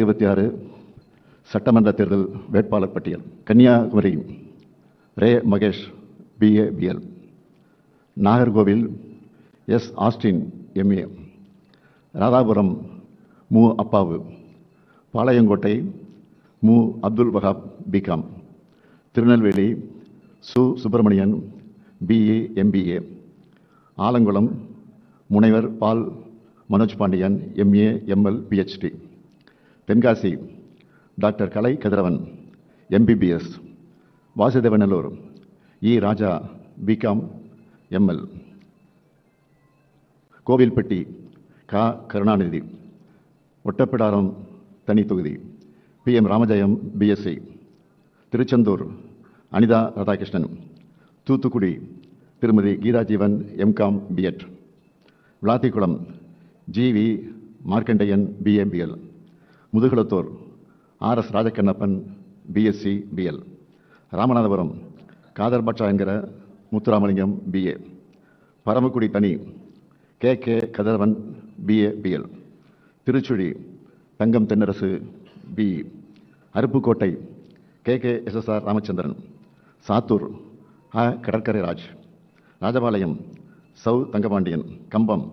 2026 சட்டமன்ற தேர்தல் வேட்பாளர் பட்டியல். கன்னியாகுமரி ரே Mahesh, BA BL. Nagercoil S Austin, MA. Radhapuram மு அப்பாவு. பாளையங்கோட்டை மு அப்துல் வஹாப், BCom. திருநெல்வேலி சு சுப்பிரமணியன், BE MBA. ஆலங்குளம் முனைவர் Paul Manoj Pandian, MA ML PhD. Tenkasi doctor Kalai Kathiravan, MBBS. Vasudevanallur இ ராஜா, BCom ML. கோவில்பட்டி கா கருணாநிதி. ஒட்டப்பிடாரம் தனி தொகுதி PM ராமஜெயம், BSc. திருச்செந்தூர் அனிதா ராதாகிருஷ்ணன். தூத்துக்குடி திருமதி Geetha Jeevan, MCom B.Ed. Vilathikulam GV Markandeyan, BA BL. Mudukulathur RS ராஜக்கண்ணப்பன், BSc BL. Ramanathapuram Kader Basha என்கிற முத்துராமலிங்கம், BA. பரமக்குடி தனி KK Kathiravan, BA BL. Tiruchuli Thangam Thennarasu, BE. Aruppukottai KK SSR Ramachandran. Sattur கடற்கரை ராஜ். ராஜபாளையம் சௌ தங்கபாண்டியன். கம்பம்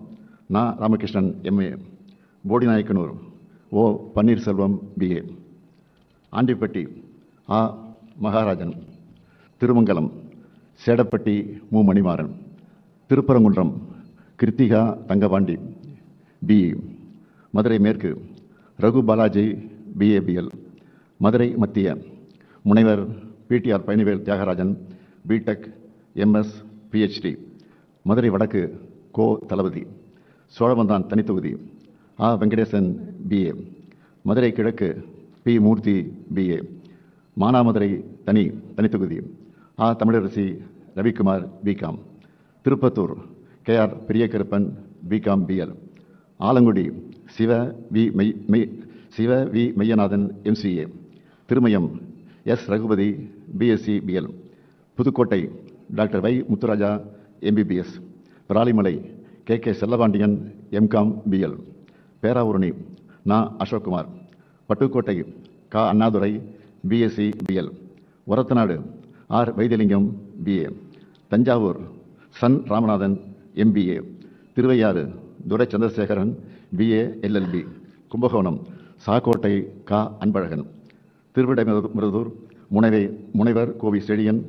நா Ramakrishnan, MA. Bodinayakanur O Panneerselvam, BA. Andipatti Maharajan. Thirumangalam Sedapatti M Manimaran. Thiruparankundram Kiruthika Thangapandi, BE. Madurai மேற்கு ரகு பாலாஜி, BA BL. மதுரை மத்திய முனைவர் PTR Palanivel Thiagarajan, BTech MS PhD. Madurai வடக்கு கோ தளபதி. சோழவந்தான் தனித்தொகுதி வெங்கடேசன், BA. மதுரை கிழக்கு P மூர்த்தி, BA. மானாமதுரை தனித்தொகுதி Tamilarasi Ravikumar, BCom. Tiruppattur KR Periyakaruppan, BCom BL. Alangudi Siva வி Meyyanathan, MCA. Thirumayam S Ragupathi, BSc BL. Pudukkottai doctor வை Muthuraja, MBBS. Piranmalai KK Sellapandian, MCom BL. Peravurani நா அசோக்குமார். பட்டுக்கோட்டை கா Annadurai, BSc BL. Orathanadu R Vaithilingam, BA. Thanjavur சன் Ramanathan, MBA. Thiruvaiyaru Durai Chandrasekaran, BA LLB. Kumbakonam Sakkottai கா அன்பழகன். திருவிடைமருதூர் முனைவர் கோவி Chezhiyan,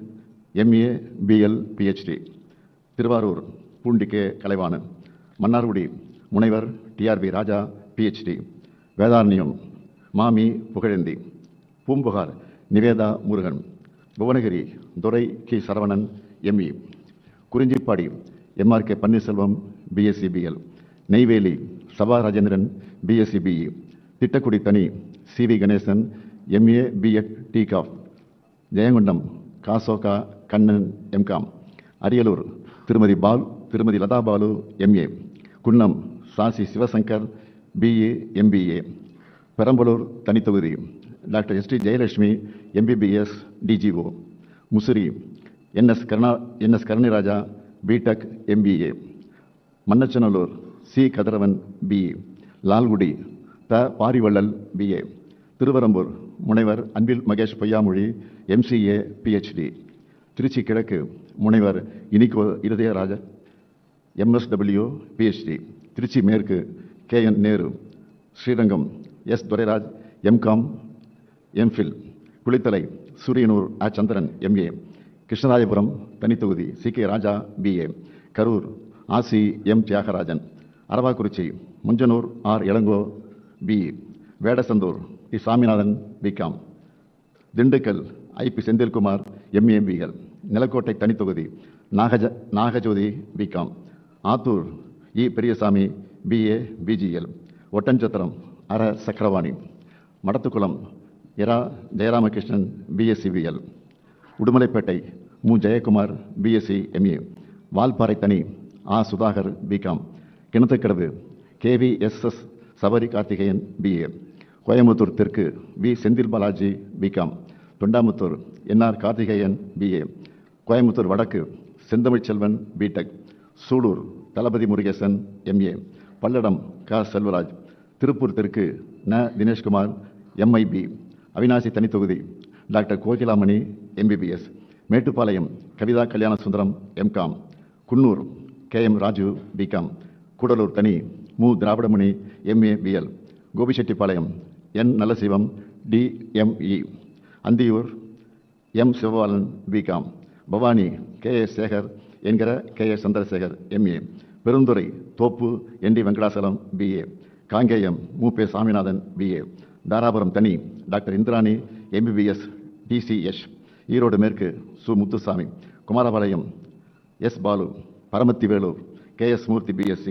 MA BL PhD. Thiruvarur Poondi K Kalaivanan. Mannargudi முனைவர் TRB ராஜா, PhD. வேதாரண்யம் மாமி புகழேந்தி. பூம்புகார் நிவேதா முருகன். புவனகிரி துரை கி Saravanan, ME. Kurinjipadi MRK Panneerselvam, BSc BL. Neyveli Sabha Rajendran, BSc BE. Tittakudi தனி CV Ganesan, MA B.Ed TCOF. Jayankondam காசோகா Kannan, MCom. Ariyalur திருமதி Latha Balu, MA. Kunnam Sasi Sivasankar, BA MBA. Perambalur தனித்தொகுதி doctor ST Jayalakshmi, MBBS DGO. Musiri NS Karuniraja, BTech MBA. Mannachanallur C Kathiravan, BE. Lalgudi Parivallal, BA. Thiruverumbur முனைவர் Anbil Mahesh Poyyamozhi, MCA PhD. Trichy கிழக்கு முனைவர் Inigo இருதயராஜ, MSW PhD. Tiruchi மேற்கு KN Nehru. Srirangam S Durairaj, MCom MPhil. Kulithalai Sooriyanur Chandran, MA. Krishnarayapuram தனித்தொகுதி CK Raja, BA. Karur RC M Thiyagarajan. Aravakurichi Munjanur R Elango, BE. Vedasandur T Saminathan, BCom. Dindigul IP Senthilkumar, MA BL. Nilakottai தனித்தொகுதி Nagajothi, BCom. Athoor இ Periyasamy, BA BGL. Oddanchatram அர சக்கரவாணி. மடத்துக்குளம் இரா Jayaramakrishnan, BSc BL. Udumalaipettai மு Jayakumar, BSc MA. Valparai தனி Sudhakar, BCom. Kinathukadavu KVSS Sabari Karthikeyan, BA. Coimbatore தெற்கு V Senthil Balaji, BCom. Thondamuthur NR Karthikeyan, BA. Coimbatore வடக்கு Senthamizhselvan, BTech. Sulur தளபதி Murugesan, MA. Palladam க செல்வராஜ். திருப்பூர் தெற்கு ந தினேஷ்குமார், எம்ஐபி. அவிநாசி தனித்தொகுதி doctor Kokilamani MBBS. Mettupalayam Kavitha Kalyana Sundaram MCom. Coonoor KM Raju BCom. Gudalur தனி மு Dravidamani MA BL. Gobichettipalayam N Nallasivam DME. Anthiyur M Sivabalan BCom. Bhavani KS Sekar என்கிற KS சந்திரசேகர் MA. பெருந்துறை தோப்பு ND Venkatachalam BA. Kangeyam மூப்பே Saminathan BA. Dharapuram தனி doctor Indrani MBBS DCS. Erode மேற்கு சு முத்துசாமி. குமாரபாளையம் S பாலு. பரமத்தி வேலூர் KS மூர்த்தி BSc.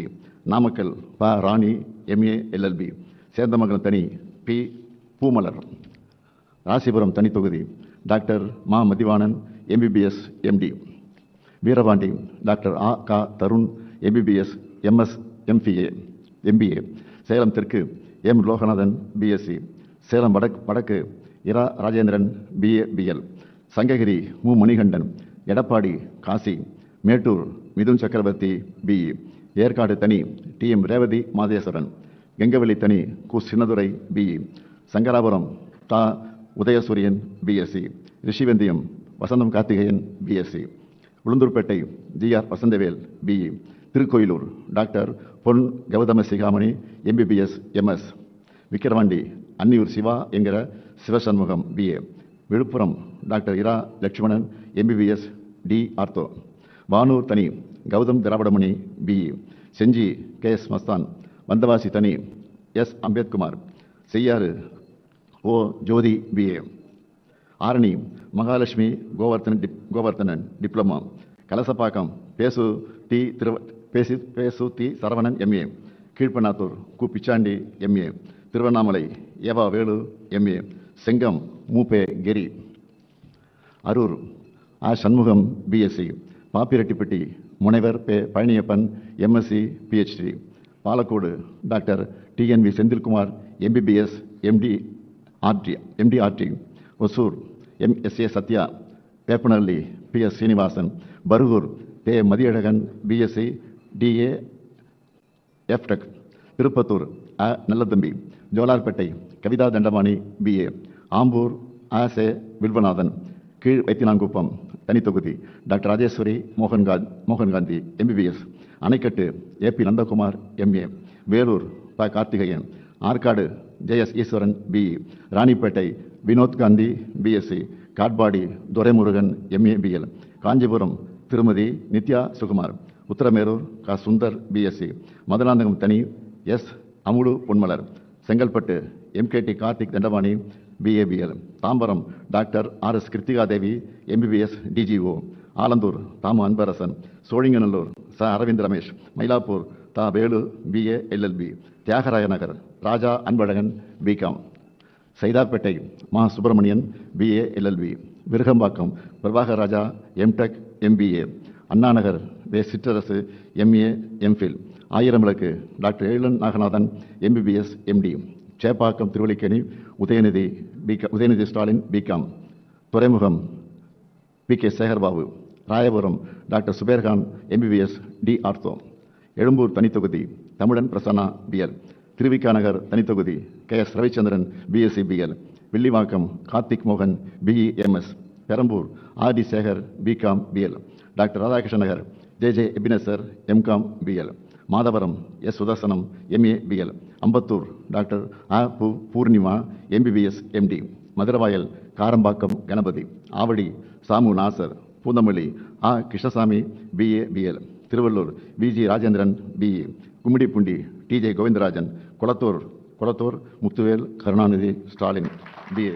நாமக்கல் ப ராணி MA LLB. சேந்தமங்கலம் தனி P பூமலர். ராசிபுரம் தனி தொகுதி டாக்டர் மா Mathivanan MBBS MD. Veerapandi doctor க Tarun MBBS MS MBA. Salem தெற்கு M லோகநாதன் BSc. சேலம் வடக்கு இரா ராஜேந்திரன் BA BL. சங்ககிரி மு மணிகண்டன். எடப்பாடி காசி. மேட்டூர் மிதுன் சக்கரவர்த்தி BE. ஏற்காடு தனி TM ரேவதி மாதேஸ்வரன். கெங்கவெளி தனி கு சின்னதுரை BE. சங்கராபுரம் தா Udhayasuriyan BSc. Rishivandiyam Vasantham Karthikeyan BSc. Ulundurpet GR Vasanthavel BE. Tirukoilur doctor Pon Gowtham Sigamani MBBS MS. Vikravandi Anniyur Siva என்கிற சிவசண்முகம் BA. விழுப்புரம் டாக்டர் இரா Lakshmanan MBBS D ortho. Vanur தனி Gautham Dravidamani BE. Senji KS Mastan. Vandavasi தனி S அம்பேத்குமார். செய்யாறு O ஜோதி BA. ஆரணி மகாலட்சுமி கோவர்த்தனன் டிப்ளமா. கலசப்பாக்கம் பேசு டி சரவணன் MA. கீழ்பண்ணாத்தூர் கு பிச்சாண்டி MA. திருவண்ணாமலை ஏவா வேலு MA. செங்கம் மூப்பே கெரி. அரூர் சண்முகம் BSc. பாப்பிரெட்டிப்பட்டி முனைவர் Palaniappan MSc PhD. Palacode doctor TNV Senthilkumar MBBS MD RT. Hosur MSA Sathya. Veppanahalli PS Srinivasan. Bargur Mathiyazhagan BSc DA FTech. Tirupattur Nallathambi. Jolarpettai Kavitha Thandapani BA. Ambur Vilvanathan. Keezh Vaithinankuppam தனித்தொகுதி doctor Rajeswari Mohangandhi MBBS. Anaicut AP Nandakumar MA. Vellore ப Karthikeyan. Arcot JS Eswaran BE. Ranipet Vinod Gandhi BSc. Katpadi Duraimurugan MA BL. Kanchipuram திருமதி நித்யா சுகுமார். உத்தரமேரூர் க Sundar BSc. Madurantakam தனி S Amulu Ponmalar. Chengalpattu MKT Karthik Dhandapani BA BL. Tambaram doctor RS Kiruthikadevi MBBS DGO. Alandur Thamu Anbarasan. Sholinganallur ச அரவிந்த் ரமேஷ். மயிலாப்பூர் தா Velu BA LLB. Thyagaraya Nagar ராஜா Anbazhagan BCom. Saidapet Ma Subramanian BA LLB. Virugambakkam Prabhakar Raja MTech MBA. Anna Nagar Chitrarasu MA MPhil. Ayiramvilakku doctor Ezhan Naganathan MBBS MD. Chepauk Thiruvallikeni Udhayanidhi Stalin BCom. Thuraimugam PK Sekarbabu. Royapuram doctor Subairkhan MBBS D ortho. Egmore தனித்தொகுதி Tamilan Prasanna BL. Thiru Vi Ka நகர் தனித்தொகுதி KS Ravichandran BSc BL. Villivakkam Karthik மோகன் BE MS. Perambur RD Sekar BCom BL. Doctor Radhakrishna Nagar JJ Ebenezer MCom BL. Madhavaram S Sudarsanam MA BL. Ambattur doctor Poornima MBBS MD. Maduravoyal Karambakkam Ganapathi. Avadi Samu Nasar. Poonamallee Krishnasamy BA BL. Tiruvallur VG Rajendran BE. Gummidipoondi TJ Govindarajan. Kolathur Muthuvel Karunanidhi Stalin BA.